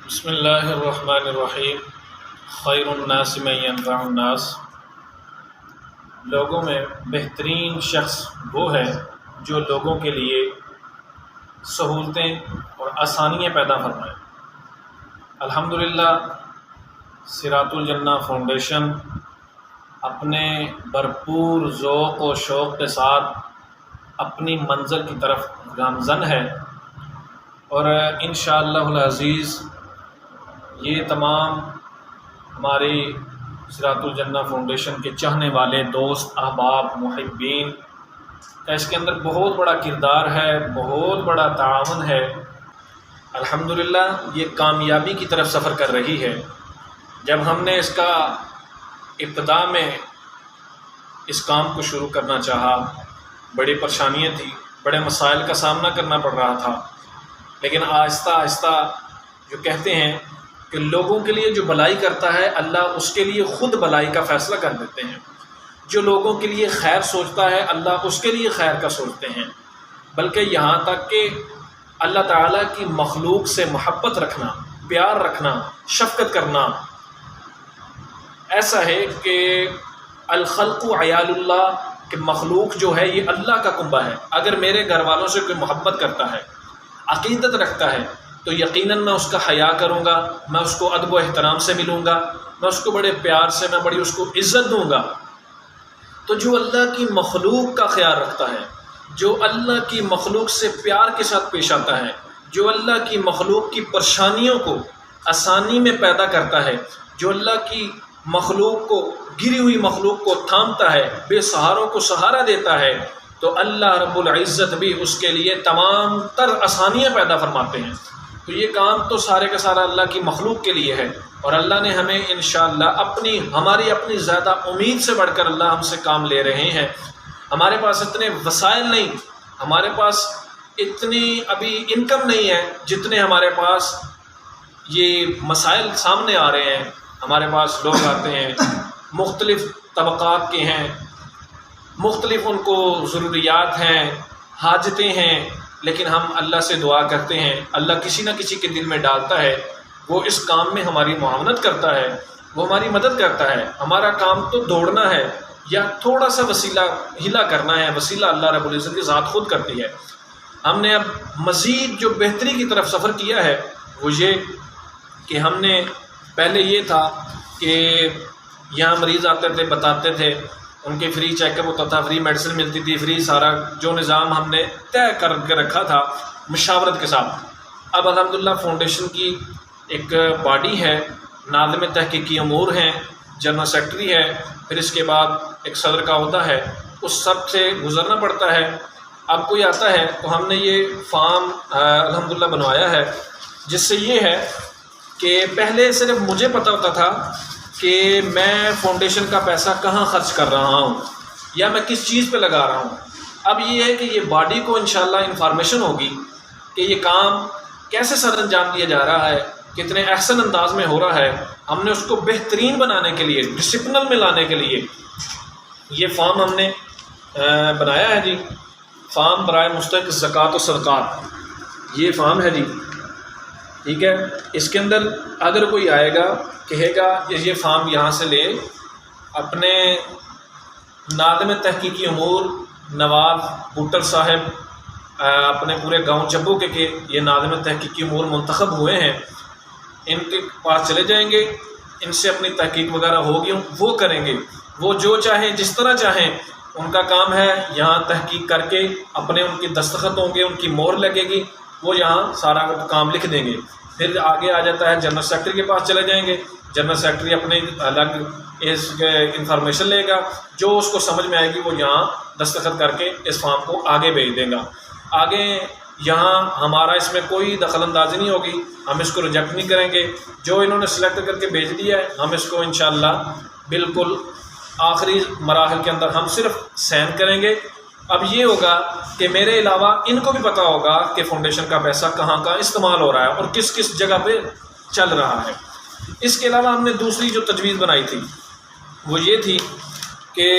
بسم اللہ الرحمن الرحیم۔ خیر الناس من ينفع الناس۔ لوگوں میں بہترین شخص وہ ہے جو لوگوں کے لیے سہولتیں اور آسانیاں پیدا فرمائے۔ الحمدللہ صراط الجنہ فاؤنڈیشن اپنے بھرپور ذوق و شوق کے ساتھ اپنی منزل کی طرف گامزن ہے، اور انشاءاللہ العزیز یہ تمام ہماری صراط الجنہ فاؤنڈیشن کے چاہنے والے دوست، احباب، محبین کا اس کے اندر بہت بڑا کردار ہے، بہت بڑا تعاون ہے۔ الحمدللہ یہ کامیابی کی طرف سفر کر رہی ہے۔ جب ہم نے اس کا ابتدا میں اس کام کو شروع کرنا چاہا، بڑی پریشانیاں تھیں، بڑے مسائل کا سامنا کرنا پڑ رہا تھا، لیکن آہستہ آہستہ جو کہتے ہیں کہ لوگوں کے لیے جو بھلائی کرتا ہے اللہ اس کے لیے خود بھلائی کا فیصلہ کر دیتے ہیں۔ جو لوگوں کے لیے خیر سوچتا ہے اللہ اس کے لیے خیر کا سوچتے ہیں، بلکہ یہاں تک کہ اللہ تعالیٰ کی مخلوق سے محبت رکھنا، پیار رکھنا، شفقت کرنا ایسا ہے کہ الخلق عیال اللہ، کہ مخلوق جو ہے یہ اللہ کا کنبہ ہے۔ اگر میرے گھر والوں سے کوئی محبت کرتا ہے، عقیدت رکھتا ہے، تو یقیناً میں اس کا حیا کروں گا، میں اس کو ادب و احترام سے ملوں گا، میں اس کو بڑے پیار سے، میں بڑی اس کو عزت دوں گا۔ تو جو اللہ کی مخلوق کا خیال رکھتا ہے، جو اللہ کی مخلوق سے پیار کے ساتھ پیش آتا ہے، جو اللہ کی مخلوق کی پریشانیوں کو آسانی میں پیدا کرتا ہے، جو اللہ کی مخلوق کو، گری ہوئی مخلوق کو تھامتا ہے، بے سہاروں کو سہارا دیتا ہے، تو اللہ رب العزت بھی اس کے لیے تمام تر آسانیاں پیدا فرماتے ہیں۔ تو یہ کام تو سارے کا سارا اللہ کی مخلوق کے لیے ہے، اور اللہ نے ہمیں انشاءاللہ ہماری اپنی زیادہ امید سے بڑھ کر اللہ ہم سے کام لے رہے ہیں۔ ہمارے پاس اتنے وسائل نہیں، ہمارے پاس اتنی ابھی انکم نہیں ہے جتنے ہمارے پاس یہ مسائل سامنے آ رہے ہیں۔ ہمارے پاس لوگ آتے ہیں، مختلف طبقات کے ہیں، مختلف ان کو ضروریات ہیں، حاجتیں ہیں، لیکن ہم اللہ سے دعا کرتے ہیں، اللہ کسی نہ کسی کے دل میں ڈالتا ہے، وہ اس کام میں ہماری معاونت کرتا ہے، وہ ہماری مدد کرتا ہے۔ ہمارا کام تو دوڑنا ہے یا تھوڑا سا وسیلہ ہلا کرنا ہے، وسیلہ اللہ رب العزت کی ذات خود کرتی ہے۔ ہم نے اب مزید جو بہتری کی طرف سفر کیا ہے وہ یہ کہ ہم نے پہلے یہ تھا کہ یہاں مریض آتے تھے، بتاتے تھے، ان کے فری چیک اپ ہوتا تھا، فری میڈیسن ملتی تھی، فری سارا جو نظام ہم نے طے کر کے رکھا تھا مشاورت کے ساتھ۔ اب الحمدللہ فاؤنڈیشن کی ایک باڈی ہے، ناظم تحقیقی امور ہیں، جنرل سیکرٹری ہے، پھر اس کے بعد ایک صدر کا عہدہ ہے، اس سب سے گزرنا پڑتا ہے۔ اب کوئی آتا ہے تو ہم نے یہ فارم الحمدللہ بنوایا ہے، جس سے یہ ہے کہ پہلے صرف مجھے پتہ ہوتا تھا کہ میں فاؤنڈیشن کا پیسہ کہاں خرچ کر رہا ہوں یا میں کس چیز پہ لگا رہا ہوں۔ اب یہ ہے کہ یہ باڈی کو انشاءاللہ انفارمیشن ہوگی کہ یہ کام کیسے سر انجام دیا جا رہا ہے، کتنے احسن انداز میں ہو رہا ہے۔ ہم نے اس کو بہترین بنانے کے لیے، ڈسپلن میں لانے کے لیے یہ فارم ہم نے بنایا ہے جی، فارم برائے مستحق زکوٰۃ و صدقات، یہ فارم ہے جی، ٹھیک ہے۔ اس کے اندر اگر کوئی آئے گا کہے گا یہ فارم یہاں سے لے، اپنے ناظم تحقیقی امور نواب بھٹر صاحب اپنے پورے گاؤں چبو کے یہ ناظم تحقیقی امور منتخب ہوئے ہیں، ان کے پاس چلے جائیں گے، ان سے اپنی تحقیق وغیرہ ہوگی، وہ کریں گے، وہ جو چاہیں جس طرح چاہیں، ان کا کام ہے یہاں تحقیق کر کے اپنے ان کی دستخط ہوں گے، ان کی مہر لگے گی، وہ یہاں سارا کام لکھ دیں گے۔ پھر آگے آ جاتا ہے جنرل سیکرٹری کے پاس چلے جائیں گے، جنرل سیکرٹری اپنے الگ اس انفارمیشن لے گا، جو اس کو سمجھ میں آئے گی وہ یہاں دستخط کر کے اس فارم کو آگے بھیج دے گا۔ آگے یہاں ہمارا اس میں کوئی دخل اندازی نہیں ہوگی، ہم اس کو ریجیکٹ نہیں کریں گے، جو انہوں نے سلیکٹ کر کے بھیج دیا ہے ہم اس کو انشاءاللہ بالکل آخری مراحل کے اندر ہم صرف سین کریں گے۔ اب یہ ہوگا کہ میرے علاوہ ان کو بھی پتہ ہوگا کہ فاؤنڈیشن کا پیسہ کہاں کا استعمال ہو رہا ہے اور کس کس جگہ پہ چل رہا ہے۔ اس کے علاوہ ہم نے دوسری جو تجویز بنائی تھی وہ یہ تھی کہ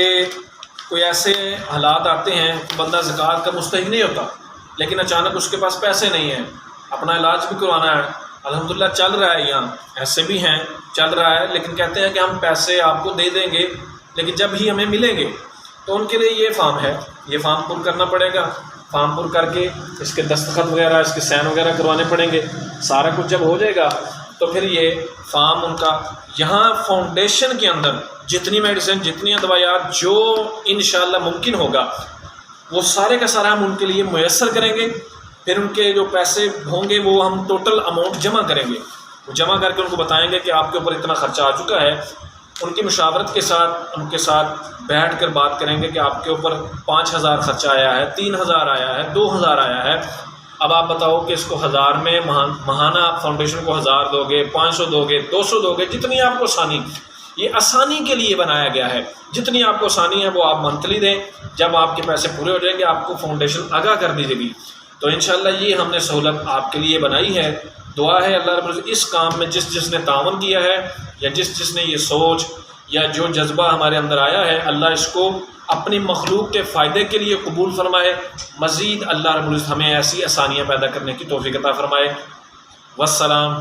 کوئی ایسے حالات آتے ہیں بندہ زکوٰۃ کا مستحق نہیں ہوتا، لیکن اچانک اس کے پاس پیسے نہیں ہیں، اپنا علاج بھی کروانا ہے، الحمدللہ چل رہا ہے، یہاں ایسے بھی ہیں چل رہا ہے، لیکن کہتے ہیں کہ ہم پیسے آپ کو دے دیں گے لیکن جب ہی ہمیں ملیں گے، تو ان کے لیے یہ فارم ہے، یہ فارم پر کرنا پڑے گا، فارم پر کر کے اس کے دستخط وغیرہ، اس کے سائن وغیرہ کروانے پڑیں گے، سارا کچھ جب ہو جائے گا تو پھر یہ فارم ان کا یہاں فاؤنڈیشن کے اندر جتنی میڈیسن، جتنی دوائیات جو انشاءاللہ ممکن ہوگا وہ سارے کا سارا ہم ان کے لیے میسر کریں گے، پھر ان کے جو پیسے ہوں گے وہ ہم ٹوٹل اماؤنٹ جمع کریں گے، وہ جمع کر کے ان کو بتائیں گے کہ آپ کے اوپر اتنا خرچہ آ چکا ہے، ان کی مشاورت کے ساتھ ان کے ساتھ بیٹھ کر بات کریں گے کہ آپ کے اوپر 5,000 خرچہ آیا ہے، 3,000 آیا ہے، 2,000 آیا ہے، اب آپ بتاؤ کہ اس کو 1,000 میں ماہانہ آپ فاؤنڈیشن کو 1,000 دو گے، 500 دو گے، 200 دو گے، جتنی آپ کو آسانی، یہ آسانی کے لیے بنایا گیا ہے، جتنی آپ کو آسانی ہے وہ آپ منتھلی دیں، جب آپ کے پیسے پورے ہو جائیں گے آپ کو فاؤنڈیشن آگاہ کر دیجیے گی، تو انشاءاللہ یہ ہم نے سہولت آپ کے لیے بنائی ہے۔ دعا ہے اللہ رب العزت اس کام میں جس نے تعاون کیا ہے یا جس نے یہ سوچ یا جو جذبہ ہمارے اندر آیا ہے، اللہ اس کو اپنی مخلوق کے فائدے کے لیے قبول فرمائے، مزید اللہ رب العزت ہمیں ایسی آسانیاں پیدا کرنے کی توفیق عطا فرمائے۔ والسلام۔